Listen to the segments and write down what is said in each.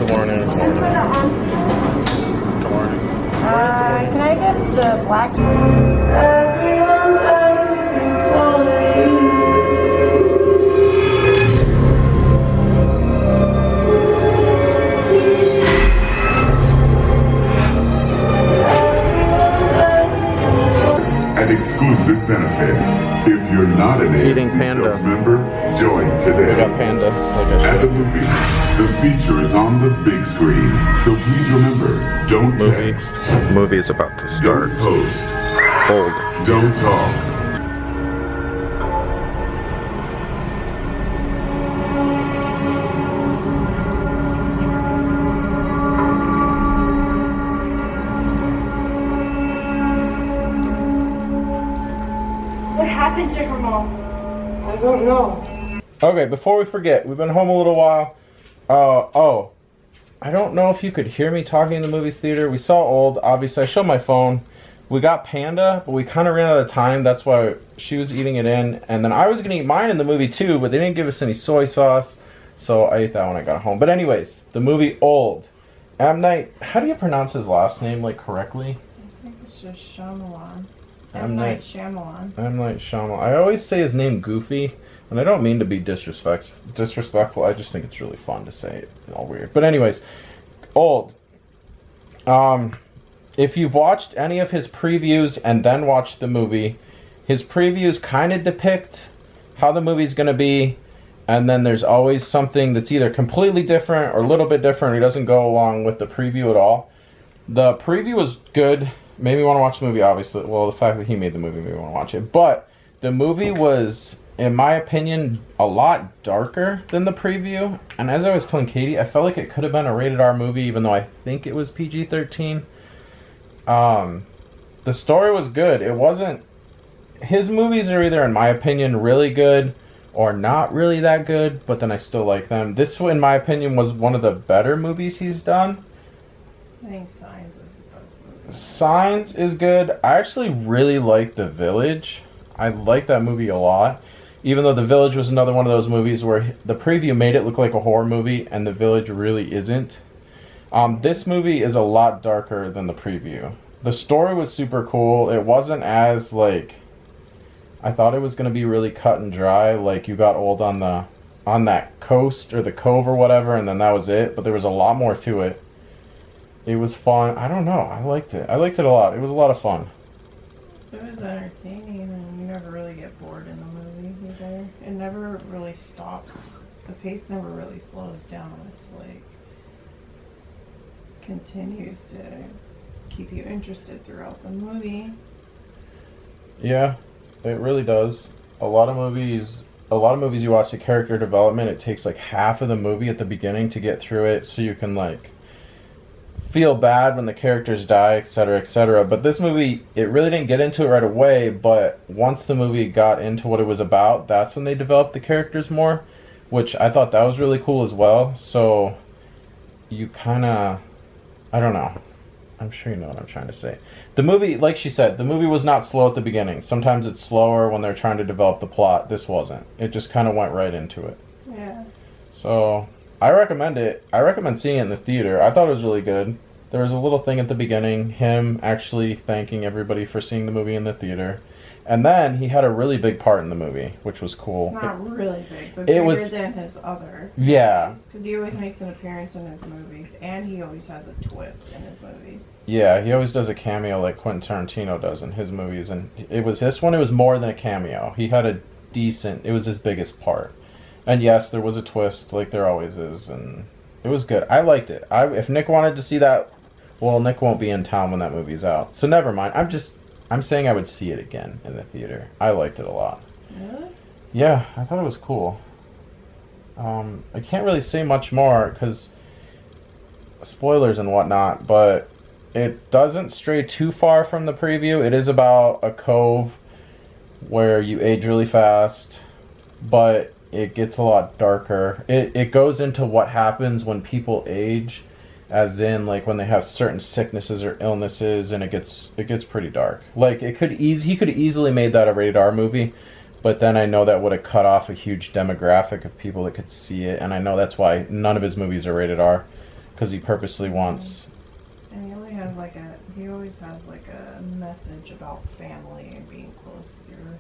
Good morning. Good morning. Good morning. Can I get the black? And exclusive benefits. If you're not an Eating AMC Panda. Stubs member, join today. I got Panda, like I At the said. movie, the feature is on the big screen. So please remember, don't text, Movie is about to start. don't post, Old. don't talk. What happened to her, Mom? I don't know. Okay, before we forget, we've been home a little while. Oh, I don't know if you could hear me talking in the movies theater. We saw Old, obviously. I showed my phone. We got Panda, but we kind of ran out of time. That's why she was eating it in. And then I was going to eat mine in the movie too, but they didn't give us any soy sauce. So I ate that when I got home. But anyways, the movie Old. M. Night, how do you pronounce his last name, like, correctly? I think it's just Shyamalan. M. Night Shyamalan. M. Night Shyamalan. I always say his name Goofy, and I don't mean to be disrespectful. I just think it's really fun to say it all weird. But anyways, Old. If you've watched any of his previews and then watched the movie, his previews kind of depict how the movie's going to be, and then there's always something that's either completely different or a little bit different. He doesn't go along with the preview at all. The preview was good. Made me want to watch the movie, obviously. Well, the fact that he made the movie made me want to watch it. But the movie was, in my opinion, a lot darker than the preview. And as I was telling Katie, I felt like it could have been a rated R movie, even though I think it was PG-13. The story was good. It wasn't... His movies are either, in my opinion, really good or not really that good, but then I still like them. This, in my opinion, was one of the better movies he's done. I think Signs is the best movie. Signs is good. I actually really like The Village. I like that movie a lot. Even though The Village was another one of those movies where the preview made it look like a horror movie and The Village really isn't. This movie is a lot darker than the preview. The story was super cool. It wasn't as, like... I thought it was going to be really cut and dry. Like, you got Old on that coast or the cove or whatever, and then that was it. But there was a lot more to it. It was fun. I don't know. I liked it. I liked it a lot. It was a lot of fun. It was entertaining, and you never really get bored in the movie either. It never really stops. The pace never really slows down. It's like continues to keep you interested throughout the movie. Yeah, it really does. A lot of movies you watch the character development, it takes like half of the movie at the beginning to get through it so you can like feel bad when the characters die, etc., etc. But this movie, it really didn't get into it right away, but once the movie got into what it was about, that's when they developed the characters more, which I thought that was really cool as well. So you kind of, I don't know. I'm sure you know what I'm trying to say. The movie, like she said, the movie was not slow at the beginning. Sometimes it's slower when they're trying to develop the plot. This wasn't. It just kind of went right into it. Yeah. So, I recommend it. I recommend seeing it in the theater. I thought it was really good. There was a little thing at the beginning, him actually thanking everybody for seeing the movie in the theater. And then he had a really big part in the movie, which was cool. Not really big, but it bigger was, than his other yeah. Because he always makes an appearance in his movies, and he always has a twist in his movies. Yeah, he always does a cameo like Quentin Tarantino does in his movies. And it was this one, it was more than a cameo. He had a decent, it was his biggest part. And yes, there was a twist, like there always is. And it was good. I liked it. If Nick wanted to see that, well, Nick won't be in town when that movie's out. So never mind. I'm saying I would see it again in the theater. I liked it a lot. Really? Yeah, I thought it was cool. I can't really say much more because spoilers and whatnot, but it doesn't stray too far from the preview. It is about a cove where you age really fast, but it gets a lot darker. It goes into what happens when people age, as in like when they have certain sicknesses or illnesses, and it gets pretty dark. Like he could easily made that a rated R movie, but then I know that would have cut off a huge demographic of people that could see it, and I know that's why none of his movies are rated R. because he purposely wants. And he always has like a message about family and being close to your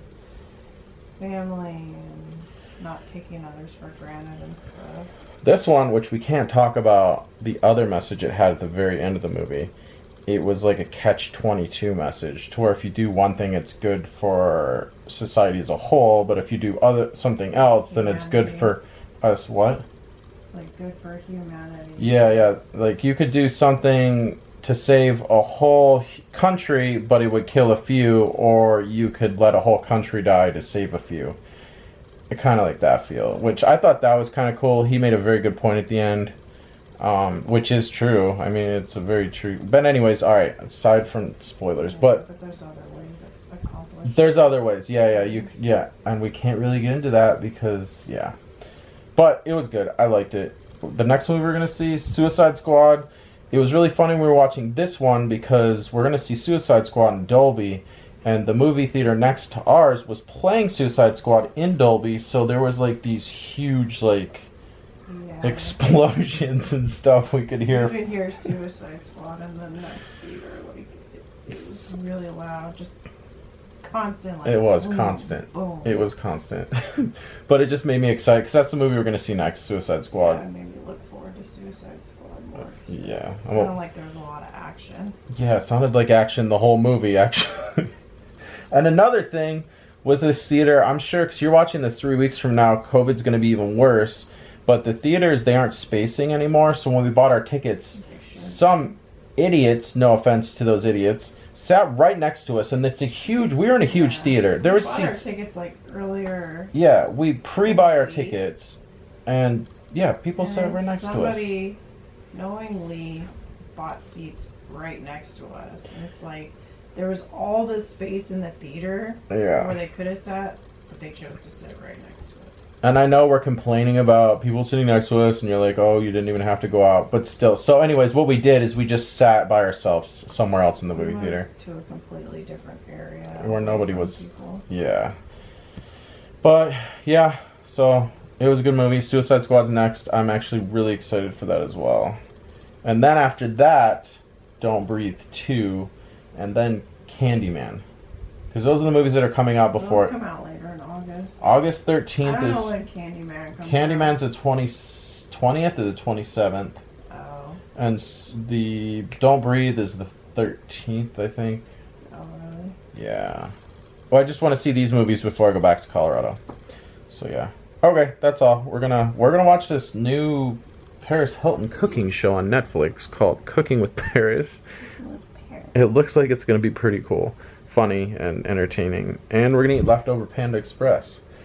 family and not taking others for granted and stuff. This one, which we can't talk about, the other message it had at the very end of the movie, it was like a catch-22 message, to where if you do one thing, it's good for society as a whole, but if you do something else, then it's good for us. What? Like good for humanity. Yeah. Like you could do something to save a whole country, but it would kill a few, or you could let a whole country die to save a few. Kind of like that feel, which I thought that was kind of cool. He made a very good point at the end, which is true. I mean, it's a very true. But anyways, all right. Aside from spoilers, but there's other ways of accomplishing. There's other ways. Yeah, and we can't really get into that because But it was good. I liked it. The next movie we're gonna see, Suicide Squad. It was really funny when we were watching this one because we're gonna see Suicide Squad in Dolby. And the movie theater next to ours was playing Suicide Squad in Dolby, so there was like these huge explosions and stuff we could hear. You could hear Suicide Squad in the next theater, like it was really loud, just constant. Like, it was boom, constant. Boom. It was constant. But it just made me excited because that's the movie we're going to see next, Suicide Squad. Yeah, it made me look forward to Suicide Squad more. Yeah. It sounded like there was a lot of action. Yeah, it sounded like action the whole movie, actually. And another thing with this theater, I'm sure, because you're watching this 3 weeks from now, COVID's going to be even worse. But the theaters, they aren't spacing anymore. So when we bought our tickets, some idiots, no offense to those idiots, sat right next to us. And it's we were in a huge theater. There was seats. Our tickets like earlier. Yeah, we pre-buy our tickets. And yeah, people sat right next to us. Somebody knowingly bought seats right next to us. And it's like, there was all this space in the theater where they could have sat, but they chose to sit right next to us. And I know we're complaining about people sitting next to us, and you're like, oh, you didn't even have to go out. But still. So anyways, what we did is we just sat by ourselves somewhere else in the movie theater. To a completely different area. Where nobody was. People. Yeah. But, yeah. So, it was a good movie. Suicide Squad's next. I'm actually really excited for that as well. And then after that, Don't Breathe 2. And then Candyman. Because those are the movies that are coming out before. Those come out later in August. August 13th I don't know when Candyman comes Candyman's out. the 20th or the 27th. Oh. And the Don't Breathe is the 13th, I think. Oh, really? Yeah. Well, I just want to see these movies before I go back to Colorado. So yeah. Okay, that's all. We're gonna watch this new Paris Hilton cooking show on Netflix called Cooking with Paris. It looks like it's going to be pretty cool, funny, and entertaining. And we're going to eat leftover Panda Express.